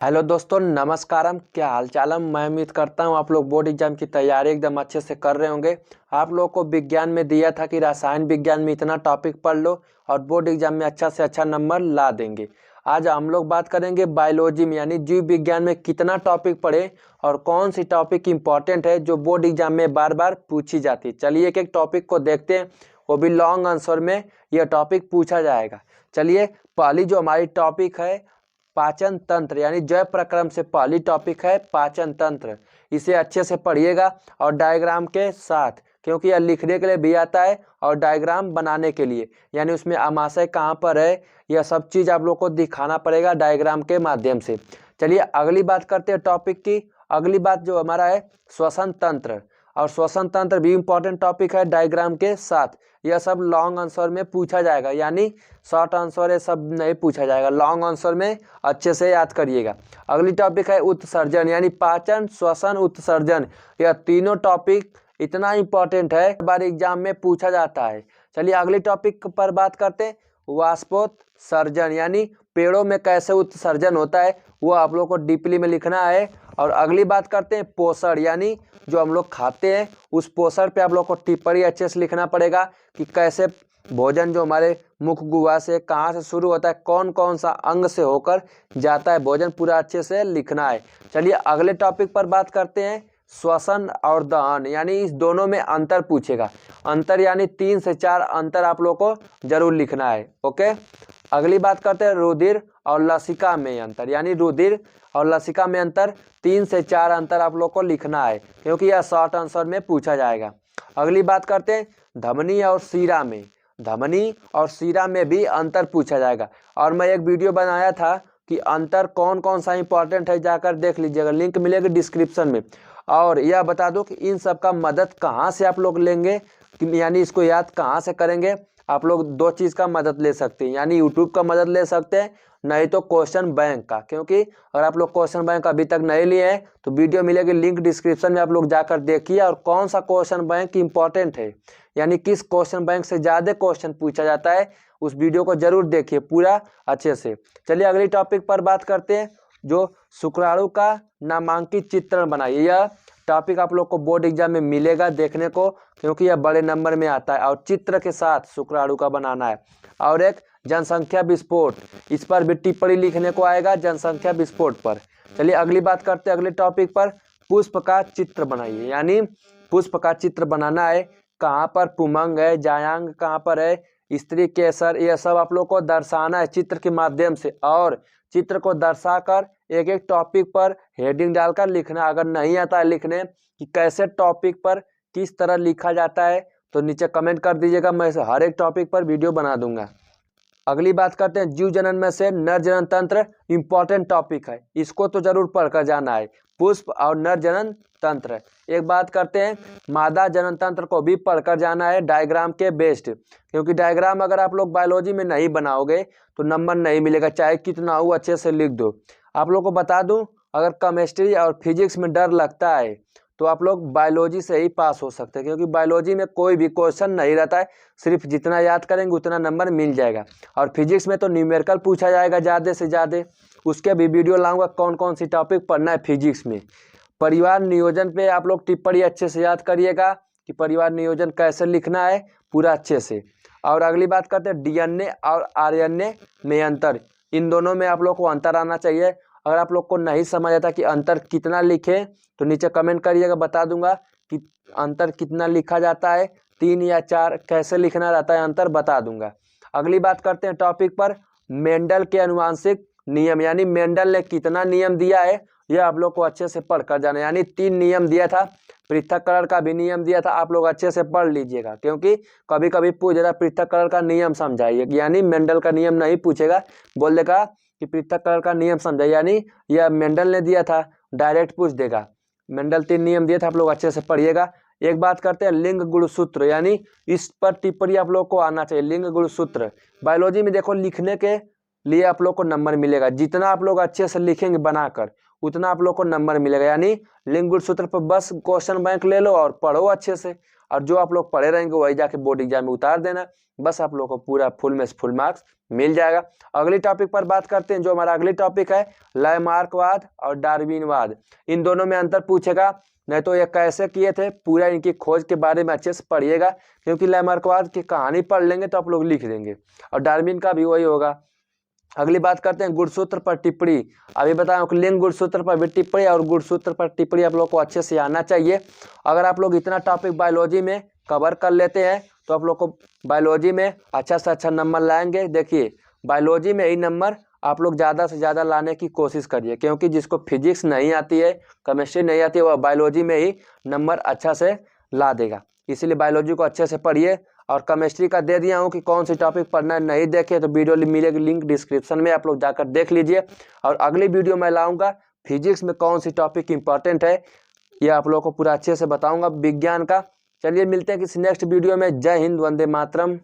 Hello दोस्तों, नमस्कारम। क्या हाल चालम। मैं उम्मीद करता हूँ आप लोग बोर्ड एग्जाम की तैयारी एकदम अच्छे से कर रहे होंगे। आप लोगों को विज्ञान में दिया था कि रसायन विज्ञान में इतना टॉपिक पढ़ लो और बोर्ड एग्जाम में अच्छा से अच्छा नंबर ला देंगे। आज हम लोग बात करेंगे बायोलॉजी में, यानी जीव विज्ञान में कितना टॉपिक पढ़े और कौन सी टॉपिक इंपॉर्टेंट है जो बोर्ड एग्जाम में बार बार पूछी जाती है। चलिए एक एक टॉपिक को देखते हैं, वो भी लॉन्ग आंसर में यह टॉपिक पूछा जाएगा। चलिए पहली जो हमारी टॉपिक है पाचन तंत्र, यानी जय प्रक्रम से पहली टॉपिक है पाचन तंत्र। इसे अच्छे से पढ़िएगा और डायग्राम के साथ, क्योंकि यह लिखने के लिए भी आता है और डायग्राम बनाने के लिए, यानी उसमें आमाशय कहाँ पर है यह सब चीज़ आप लोग को दिखाना पड़ेगा डायग्राम के माध्यम से। चलिए अगली बात करते हैं टॉपिक की। अगली बात जो हमारा है श्वसन तंत्र, और श्वसन तंत्र भी इम्पोर्टेंट टॉपिक है डायग्राम के साथ। यह सब लॉन्ग आंसर में पूछा जाएगा, यानी शॉर्ट आंसर ये सब नहीं पूछा जाएगा, लॉन्ग आंसर में अच्छे से याद करिएगा। अगली टॉपिक है उत्सर्जन, यानी पाचन श्वसन उत्सर्जन। यह तीनों टॉपिक इतना इम्पोर्टेंट है, बार एग्जाम में पूछा जाता है। चलिए अगली टॉपिक पर बात करते हैं वाष्पोत्सर्जन, यानी पेड़ों में कैसे उत्सर्जन होता है वो आप लोग को डीपली में लिखना है। और अगली बात करते हैं पोषण, यानी जो हम लोग खाते हैं उस पोषण पे आप लोग को टिप्पणी अच्छे से लिखना पड़ेगा कि कैसे भोजन जो हमारे मुख गुहा से कहाँ से शुरू होता है, कौन कौन सा अंग से होकर जाता है भोजन, पूरा अच्छे से लिखना है। चलिए अगले टॉपिक पर बात करते हैं श्वसन और दहन, यानी इस दोनों में अंतर पूछेगा। अंतर यानी 3 से 4 अंतर आप लोग को जरूर लिखना है। ओके, अगली बात करते हैं रुधिर और लसिका में अंतर, यानी रुधिर और लसिका में अंतर 3 से 4 अंतर आप लोग को लिखना है, क्योंकि यह शॉर्ट आंसर में पूछा जाएगा। अगली बात करते हैं धमनी और शिरा में, धमनी और शिरा में भी अंतर पूछा जाएगा। और मैं एक वीडियो बनाया था कि अंतर कौन कौन सा इंपॉर्टेंट है, जाकर देख लीजिएगा, लिंक मिलेगी डिस्क्रिप्शन में। और यह बता दूं कि इन सब का मदद कहाँ से आप लोग लेंगे, यानी इसको याद कहाँ से करेंगे। आप लोग 2 चीज़ का मदद ले सकते हैं, यानी यूट्यूब का मदद ले सकते हैं, नहीं तो क्वेश्चन बैंक का। क्योंकि अगर आप लोग क्वेश्चन बैंक अभी तक नहीं लिए हैं तो वीडियो मिलेगी, लिंक डिस्क्रिप्शन में, आप लोग जाकर देखिए। और कौन सा क्वेश्चन बैंक इंपॉर्टेंट है, यानी किस क्वेश्चन बैंक से ज़्यादा क्वेश्चन पूछा जाता है, उस वीडियो को जरूर देखिए पूरा अच्छे से। चलिए अगली टॉपिक पर बात करते हैं, जो शुक्राणु का नामांकित चित्रण बनाइए। यह टॉपिक आप लोग को बोर्ड एग्जाम में मिलेगा देखने को, क्योंकि यह बड़े नंबर में आता है और चित्र के साथ शुक्राणु का बनाना है। और एक जनसंख्या विस्फोट, इस पर भी टिप्पणी लिखने को आएगा, जनसंख्या विस्फोट पर। चलिए अगली बात करते हैं अगले टॉपिक पर, पुष्प का चित्र बनाइए, यानी पुष्प का चित्र बनाना है। कहाँ पर पुमंग है, जायांग कहाँ पर है, स्त्री केसर, यह सब आप लोग को दर्शाना है चित्र के माध्यम से। और चित्र को दर्शाकर एक एक टॉपिक पर हेडिंग डालकर लिखना। अगर नहीं आता है लिखने कि कैसे टॉपिक पर किस तरह लिखा जाता है तो नीचे कमेंट कर दीजिएगा, मैं हर एक टॉपिक पर वीडियो बना दूंगा। अगली बात करते हैं जीव जनन में से नर जनन तंत्र, इंपॉर्टेंट टॉपिक है, इसको तो जरूर पढ़कर जाना है, पुष्प और नर जनन तंत्र। एक बात करते हैं मादा जनन तंत्र को भी पढ़कर जाना है डायग्राम के बेस्ड, क्योंकि डायग्राम अगर आप लोग बायोलॉजी में नहीं बनाओगे तो नंबर नहीं मिलेगा, चाहे कितना हो अच्छे से लिख दो। आप लोग को बता दूं, अगर केमिस्ट्री और फिजिक्स में डर लगता है तो आप लोग बायोलॉजी से ही पास हो सकते हैं, क्योंकि बायोलॉजी में कोई भी क्वेश्चन नहीं रहता है, सिर्फ जितना याद करेंगे उतना नंबर मिल जाएगा। और फिजिक्स में तो न्यूमेरिकल पूछा जाएगा ज़्यादा से ज़्यादा, उसके भी वीडियो लाऊंगा कौन कौन सी टॉपिक पढ़ना है फिजिक्स में। परिवार नियोजन पे आप लोग टिप्पणी अच्छे से याद करिएगा कि परिवार नियोजन कैसे लिखना है पूरा अच्छे से। और अगली बात करते हैं डीएनए और आरएनए में अंतर, इन दोनों में आप लोग को अंतर आना चाहिए। अगर आप लोग को नहीं समझ आता कि अंतर कितना लिखे तो नीचे कमेंट करिएगा, बता दूंगा कि अंतर कितना लिखा जाता है, 3 या 4 कैसे लिखना रहता है अंतर बता दूंगा। अगली बात करते हैं टॉपिक पर मेंडल के अनुवांशिक नियम, यानी मेंडल ने कितना नियम दिया है यह आप लोग को अच्छे से पढ़ कर जाना। यानी 3 नियम दिया था, पृथक्करण का भी नियम दिया था, आप लोग अच्छे से पढ़ लीजिएगा, क्योंकि कभी कभी पूछ देगा पृथक्करण का नियम समझाइए, यानी मेंडल का नियम नहीं पूछेगा, बोल देगा कि पृथक्करण का नियम समझाइए, यानी यह मेंडल ने दिया था, डायरेक्ट पूछ देगा। मेंडल 3 नियम दिए थे, आप लोग अच्छे से पढ़िएगा। एक बात करते हैं लिंग गुणसूत्र, यानी इस पर टिप्पणी आप लोग को आना चाहिए। लिंग गुणसूत्र बायोलॉजी में देखो लिखने के लिए आप लोग को नंबर मिलेगा, जितना आप लोग अच्छे से लिखेंगे बनाकर उतना आप लोग को नंबर मिलेगा। यानी लिंग गुणसूत्र पर बस क्वेश्चन बैंक ले लो और पढ़ो अच्छे से। और जो आप लोग पढ़े रहेंगे वही जाके बोर्ड एग्जाम में उतार देना, बस आप लोग को पूरा फुल में फुल मार्क्स मिल जाएगा। अगली टॉपिक पर बात करते हैं। जो हमारा अगली टॉपिक है लैमार्कवाद और डार्विनवाद, इन दोनों में अंतर पूछेगा। नहीं तो ये कैसे किए थे, पूरा इनकी खोज के बारे में अच्छे से पढ़िएगा, क्योंकि लैमार्कवाद की कहानी पढ़ लेंगे तो आप लोग लिख देंगे, और डार्विन का भी वही होगा। अगली बात करते हैं गुणसूत्र पर टिप्पणी। अभी बताया कि लिंग गुणसूत्र पर भी टिप्पणी और गुणसूत्र पर टिप्पणी आप लोग को अच्छे से आना चाहिए। अगर आप लोग इतना टॉपिक बायोलॉजी में कवर कर लेते हैं तो आप लोग को बायोलॉजी में अच्छा से अच्छा नंबर लाएंगे। देखिए बायोलॉजी में ही नंबर आप लोग ज़्यादा से ज़्यादा लाने की कोशिश करिए, क्योंकि जिसको फिजिक्स नहीं आती है, केमिस्ट्री नहीं आती है, वह बायोलॉजी में ही नंबर अच्छा से ला देगा। इसीलिए बायोलॉजी को अच्छे से पढ़िए। और केमिस्ट्री का दे दिया हूँ कि कौन सी टॉपिक पढ़ना है, नहीं देखे तो वीडियो मिलेगी लिंक डिस्क्रिप्शन में, आप लोग जाकर देख लीजिए। और अगली वीडियो मैं लाऊंगा फिजिक्स में कौन सी टॉपिक इंपॉर्टेंट है, ये आप लोग को पूरा अच्छे से बताऊंगा विज्ञान का। चलिए मिलते हैं किसी नेक्स्ट वीडियो में। जय हिंद, वंदे मातरम।